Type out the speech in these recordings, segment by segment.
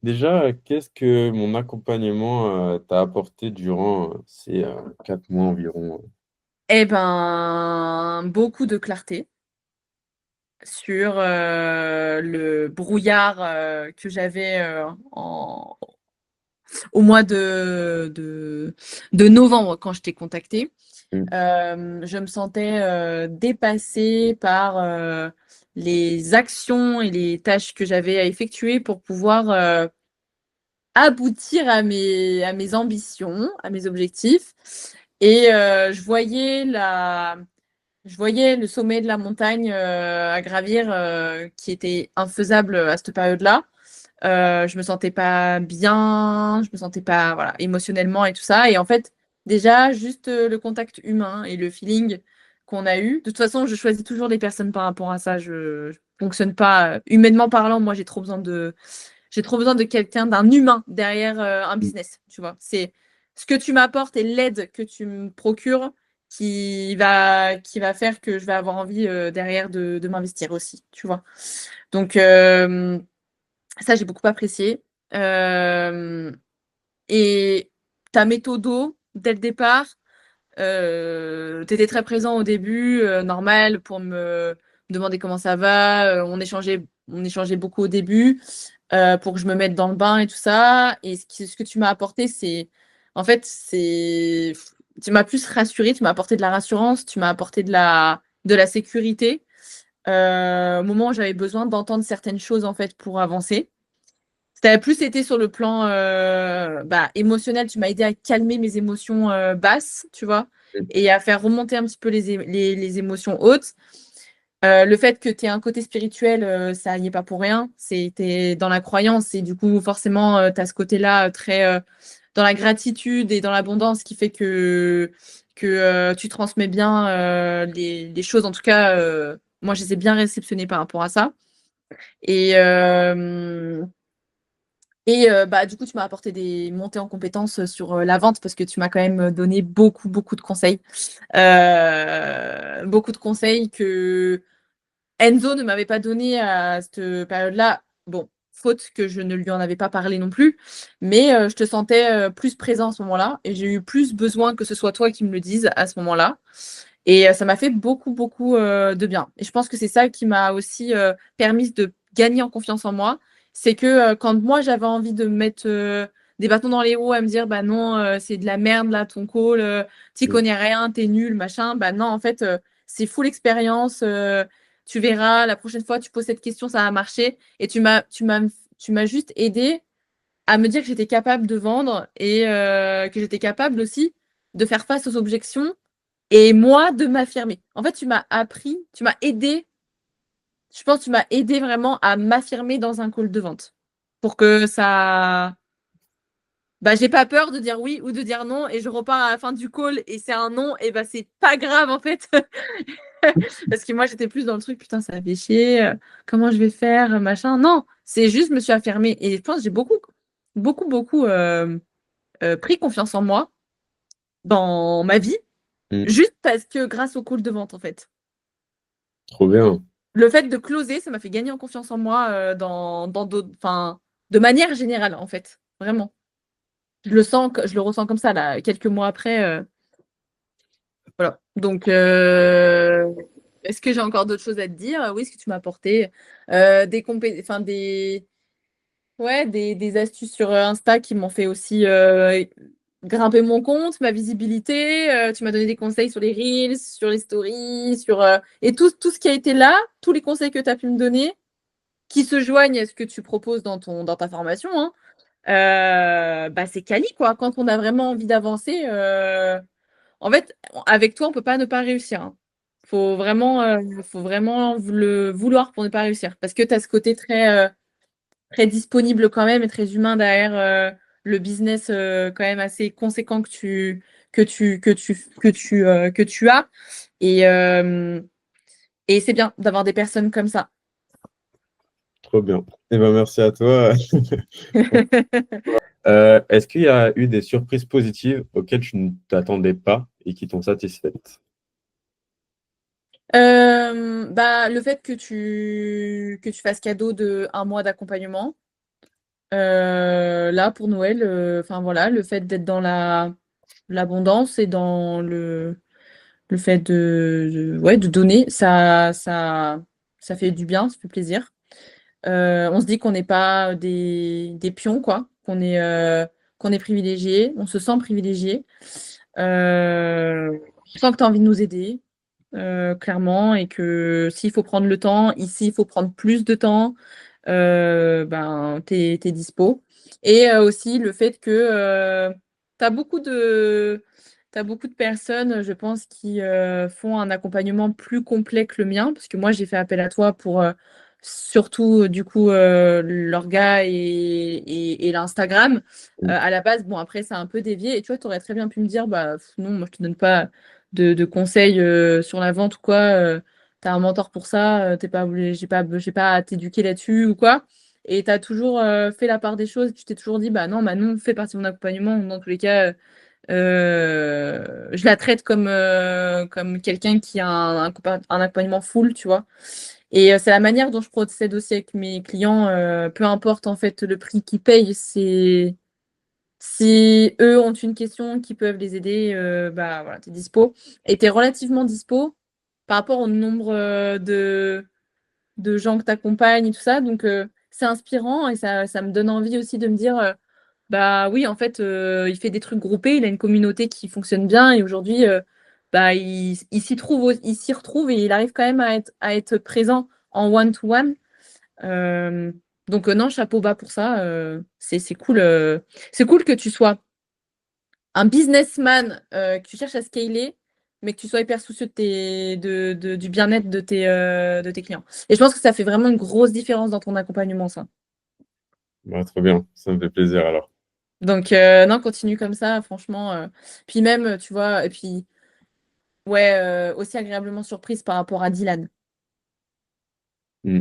Déjà, qu'est-ce que mon accompagnement t'a apporté durant ces 4 mois environ? Eh ben, beaucoup de clarté sur le brouillard que j'avais au mois de novembre quand je t'ai contacté. Mm. Je me sentais dépassée par les actions et les tâches que j'avais à effectuer pour pouvoir aboutir à mes ambitions, à mes objectifs. Et je voyais le sommet de la montagne à gravir qui était infaisable à cette période-là. Je me sentais pas bien, je me sentais pas voilà, émotionnellement et tout ça. Et en fait, déjà, juste le contact humain et le feeling qu'on a eu. De toute façon, je choisis toujours des personnes par rapport à ça. Je fonctionne pas humainement parlant. Moi, j'ai trop besoin de quelqu'un, d'un humain derrière un business. Tu vois, c'est ce que tu m'apportes et l'aide que tu me procures qui va faire que je vais avoir envie derrière de m'investir aussi. Tu vois. Donc ça, j'ai beaucoup apprécié. Euh, et ta méthodo, dès le départ, tu étais très présent au début, normal, pour me demander comment ça va. On échangeait beaucoup au début pour que je me mette dans le bain et tout ça. Et ce que tu m'as apporté, en fait, tu m'as plus rassuré, tu m'as apporté de la rassurance, tu m'as apporté de la sécurité au moment où j'avais besoin d'entendre certaines choses, en fait, pour avancer. Ça a plus été sur le plan émotionnel. Tu m'as aidé à calmer mes émotions basses, tu vois, et à faire remonter un petit peu les émotions hautes. Le fait que tu aies un côté spirituel, ça n'y est pas pour rien. T'es dans la croyance et du coup, forcément, tu as ce côté-là très dans la gratitude et dans l'abondance qui fait que tu transmets bien les choses. En tout cas, moi, je les ai bien réceptionnées par rapport à ça. Et, du coup, tu m'as apporté des montées en compétences sur la vente parce que tu m'as quand même donné beaucoup de conseils. Beaucoup de conseils que Enzo ne m'avait pas donné à cette période-là. Bon, faute que je ne lui en avais pas parlé non plus. Mais je te sentais plus présent à ce moment-là. Et j'ai eu plus besoin que ce soit toi qui me le dise à ce moment-là. Et ça m'a fait beaucoup de bien. Et je pense que c'est ça qui m'a aussi permis de gagner en confiance en moi. C'est que quand moi j'avais envie de me mettre des bâtons dans les roues à me dire bah non, c'est de la merde là, ton call, t'y Mm. connais rien, t'es nul, machin. Bah non, en fait, c'est full expérience. Tu verras, la prochaine fois, tu poses cette question, ça va marcher. Et tu m'as juste aidé à me dire que j'étais capable de vendre et que j'étais capable aussi de faire face aux objections et moi de m'affirmer. En fait, tu m'as appris, tu m'as aidé, je pense que tu m'as aidé vraiment à m'affirmer dans un call de vente pour que ça. Bah, j'ai pas peur de dire oui ou de dire non et je repars à la fin du call et c'est un non et bah c'est pas grave en fait parce que moi j'étais plus dans le truc putain ça fait chier comment je vais faire machin non c'est juste je me suis affirmée et je pense que j'ai beaucoup pris confiance en moi dans ma vie Mm. juste parce que grâce au call de vente en fait. Trop bien. Le fait de closer, ça m'a fait gagner en confiance en moi dans d'autres, enfin, de manière générale, en fait. Vraiment. Je le ressens comme ça, là, quelques mois après. Voilà. Donc, est-ce que j'ai encore d'autres choses à te dire? Oui, ce que tu m'as apporté enfin, des astuces sur Insta qui m'ont fait aussi grimper mon compte, ma visibilité. Tu m'as donné des conseils sur les Reels, sur les stories, et tout ce qui a été là, tous les conseils que tu as pu me donner qui se joignent à ce que tu proposes dans ta formation, hein, bah c'est quali, quoi. Quand on a vraiment envie d'avancer, en fait, avec toi, on peut pas ne pas réussir. Hein. Faut vraiment le vouloir pour ne pas réussir. Parce que tu as ce côté très disponible quand même et très humain derrière le business quand même assez conséquent que tu as. Et, euh, et c'est bien d'avoir des personnes comme ça. Trop bien. Eh ben, merci à toi. Est-ce qu'il y a eu des surprises positives auxquelles tu ne t'attendais pas et qui t'ont satisfaite? Bah, le fait que tu fasses cadeau de un mois d'accompagnement, Là, pour Noël, enfin voilà, le fait d'être dans l'abondance et dans le fait ouais, de donner, ça fait du bien, ça fait plaisir. On se dit qu'on n'est pas des pions, quoi, qu'on est privilégiés, on se sent privilégié. On sent que tu as envie de nous aider, clairement, et que s'il faut prendre le temps, ici, il faut prendre plus de temps, ben, tu es dispo. Et aussi le fait que tu as beaucoup de personnes, je pense, qui font un accompagnement plus complet que le mien, parce que moi, j'ai fait appel à toi pour surtout, du coup, l'orga et l'Instagram. À la base, bon, après, ça a un peu dévié. Et tu vois, tu aurais très bien pu me dire, bah non, moi, je te donne pas de conseils sur la vente ou quoi. Tu as un mentor pour ça, t'es pas obligé, j'ai pas à t'éduquer là-dessus ou quoi. Et tu as toujours fait la part des choses. Tu t'es toujours dit, bah non, Manon fait partie de mon accompagnement. Dans tous les cas, je la traite comme quelqu'un qui a un accompagnement full, tu vois. Et c'est la manière dont je procède aussi avec mes clients, peu importe en fait le prix qu'ils payent, c'est si eux ont une question qui peuvent les aider, bah voilà, tu es dispo. Et tu es relativement dispo par rapport au nombre de gens que tu accompagnes et tout ça. Donc c'est inspirant et ça me donne envie aussi de me dire bah oui, en fait, il fait des trucs groupés, il a une communauté qui fonctionne bien et aujourd'hui, bah, il s'y retrouve et il arrive quand même à être présent en one-to-one. Euh, donc non, chapeau bas pour ça. C'est cool. C'est cool que tu sois un businessman, que tu cherches à scaler, mais que tu sois hyper soucieux du bien-être de tes clients. Et je pense que ça fait vraiment une grosse différence dans ton accompagnement, ça. Bah, trop bien, ça me fait plaisir alors. Donc, non, continue comme ça, franchement. Puis même, tu vois, et puis, ouais, aussi agréablement surprise par rapport à Dylan. Mm.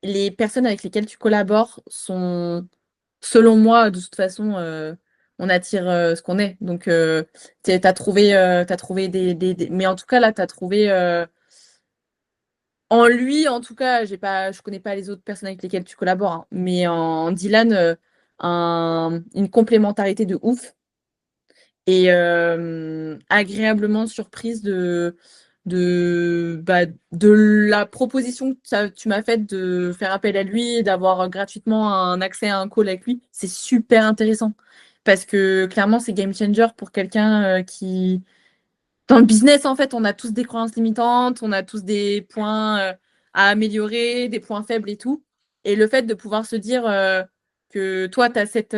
Les personnes avec lesquelles tu collabores sont, selon moi, de toute façon, on attire ce qu'on est. Donc, t'as trouvé mais en tout cas, là, t'as trouvé, en lui, en tout cas, je connais pas les autres personnes avec lesquelles tu collabores, hein, mais en Dylan, une complémentarité de ouf. Et agréablement surprise de la proposition que tu m'as faite de faire appel à lui et d'avoir gratuitement un accès à un call avec lui. C'est super intéressant parce que clairement, c'est game changer pour quelqu'un qui... Dans le business, en fait, on a tous des croyances limitantes, on a tous des points à améliorer, des points faibles et tout. Et le fait de pouvoir se dire que toi, tu as cette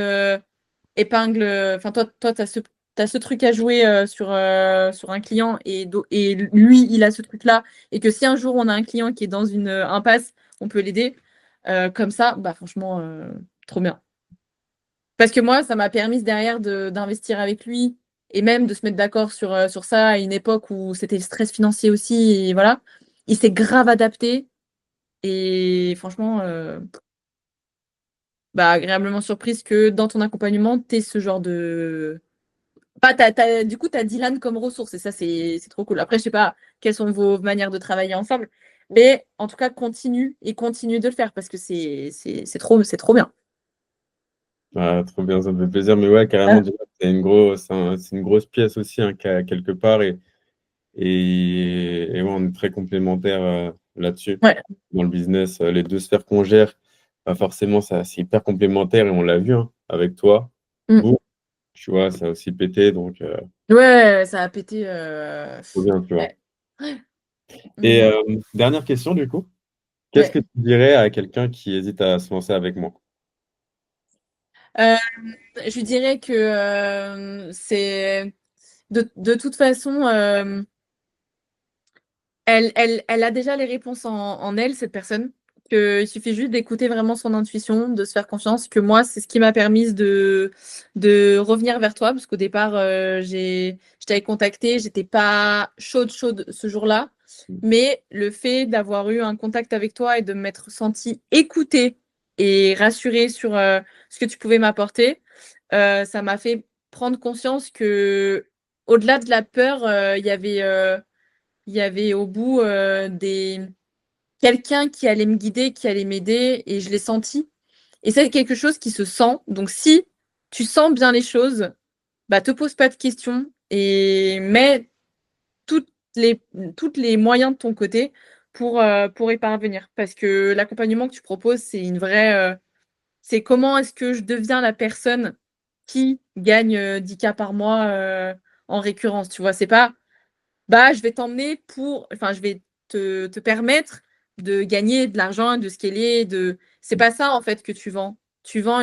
épingle, enfin toi t'as ce truc à jouer sur un client et lui, il a ce truc-là, et que si un jour on a un client qui est dans une impasse, on peut l'aider. Comme ça, bah franchement, trop bien. Parce que moi, ça m'a permis derrière d'investir avec lui et même de se mettre d'accord sur ça à une époque où c'était le stress financier aussi, et voilà. Il s'est grave adapté et franchement, bah, agréablement surprise que dans ton accompagnement, tu aies ce genre de pas, du coup, tu as Dylan comme ressource et ça, c'est trop cool. Après, je sais pas quelles sont vos manières de travailler ensemble, mais en tout cas, continue de le faire parce que c'est trop bien. Ah, trop bien, ça me fait plaisir. Mais ouais, carrément, Ah, déjà, c'est une grosse pièce aussi, hein, quelque part. Et ouais, on est très complémentaires là-dessus. ouais. Dans le business, les deux sphères qu'on gère, forcément, ça, c'est hyper complémentaire et on l'a vu hein, avec toi. Mm. Vous, tu vois, ça a aussi pété, donc Ouais, ça a pété. trop bien, tu vois. Ouais. Ouais. Et Mhm. dernière question, du coup, qu'est-ce Ouais. que tu dirais à quelqu'un qui hésite à se lancer avec moi? Euh, je dirais que c'est de toute façon, elle a déjà les réponses en elle, cette personne. Il suffit juste d'écouter vraiment son intuition, de se faire confiance. Que moi, c'est ce qui m'a permis de revenir vers toi, parce qu'au départ, je t'avais contacté, j'étais pas chaude ce jour-là. Mais le fait d'avoir eu un contact avec toi et de m'être sentie écoutée et rassurée sur ce que tu pouvais m'apporter, ça m'a fait prendre conscience que, au-delà de la peur, il y avait au bout quelqu'un qui allait me guider, qui allait m'aider, et je l'ai senti. et c'est quelque chose qui se sent. Donc si tu sens bien les choses, bah, te pose pas de questions et mets toutes toutes les moyens de ton côté pour y parvenir. Parce que l'accompagnement que tu proposes, c'est une vraie, c'est comment est-ce que je deviens la personne qui gagne, 10 K par mois, en récurrence, tu vois? C'est pas: «Bah, je vais t'emmener pour enfin, je vais te permettre de gagner de l'argent, de scaler, de» c'est pas ça, en fait, que tu vends. Tu vends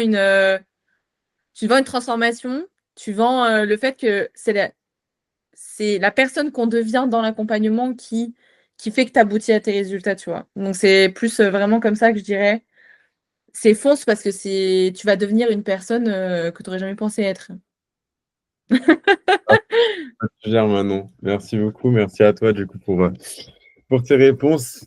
tu vends une transformation, tu vends, le fait que c'est la personne qu'on devient dans l'accompagnement qui fait que tu aboutis à tes résultats, tu vois? Donc c'est plus, vraiment comme ça que je dirais. C'est fonce parce que c'est tu vas devenir une personne, que tu aurais jamais pensé être. Ah, tu gères, Manon. Merci beaucoup. Merci à toi, du coup, pour tes réponses.